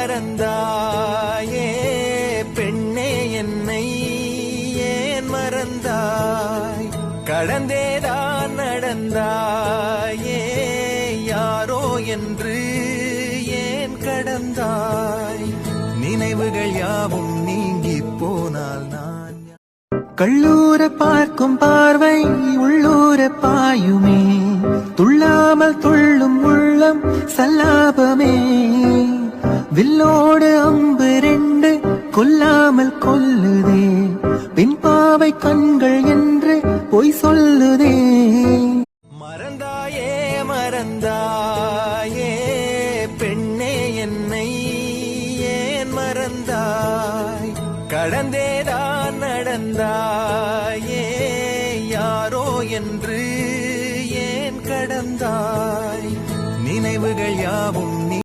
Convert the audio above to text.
மறந்தாயே பெண்ணே என்னை ஏன் மறந்தாய் கடந்தேதான் நடந்தாயே யாரோ என்று ஏன் கடந்தாய் நினைவுகள் யாவும் நீங்கி போனால் நான் கள்ளூர பார்க்கும் பார்வை உள்ளூர பாயுமே துள்ளாமல் துள்ளும் உள்ளம் சல்லாபமே வில்லோடு அம்பு ரெண்டு கொல்லாமல் கொல்லுதே பின்பாவை கண்கள் என்று பொய் சொல்லுதே மறந்தாயே மறந்தாயே பெண்ணே என்னை ஏன் மறந்தாய் கடந்தேதான் நடந்தாய்